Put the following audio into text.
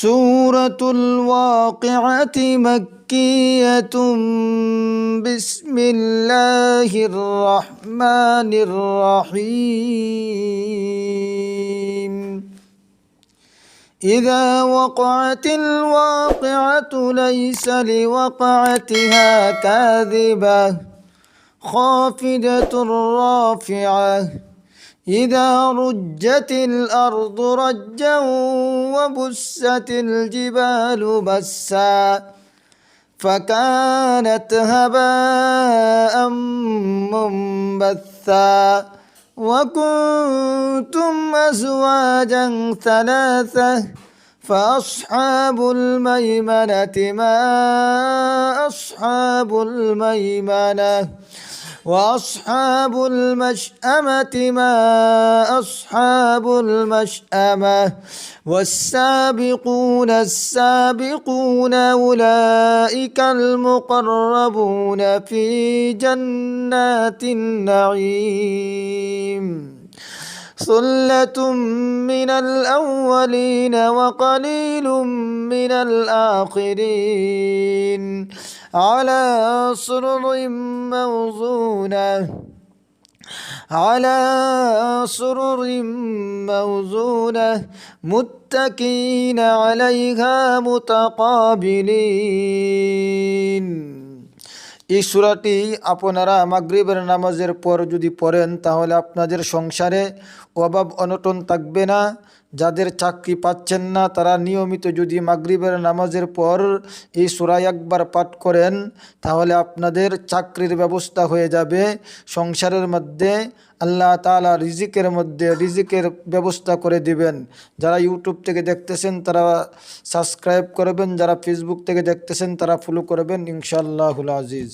سورة الواقعة مكية. بسم الله الرحمن الرحيم. إذا وقعت الواقعة ليس لوقعتها كاذبة خافضة رافعة. إذا رجت الأرض رجا وبست الجبال بسا فكانت هباء منبثا وكنتم أزواجا ثلاثة فأصحاب الميمنة ما أصحاب الميمنة وأصحاب المشأمة ما أصحاب المشأمة والسابقون السابقون أولئك المقربون في جنات النعيم. ثلة من الأولين وقليل من الآخرين على سرر موزونة متكئين عليها متقابلين। এই সূরাটি আপনারা মাগরিবের নামাজের পর যদি পড়েন তাহলে আপনাদের সংসারে অভাব অনটন থাকবে না। যাদের চাকরি পাচ্ছেন না তারা নিয়মিত যদি মাগরিবের নামাজের পর এই সূরা একবার পাঠ করেন তাহলে আপনাদের চাকরির ব্যবস্থা হয়ে যাবে। সংসারের মধ্যে আল্লাহ তাআলা রিজিকের ব্যবস্থা করে দিবেন। যারা ইউটিউব থেকে দেখতেছেন তারা সাবস্ক্রাইব করবেন, যারা ফেসবুক থেকে দেখতেছেন তারা ফলো করবেন ইনশাআল্লাহুল আজিজ।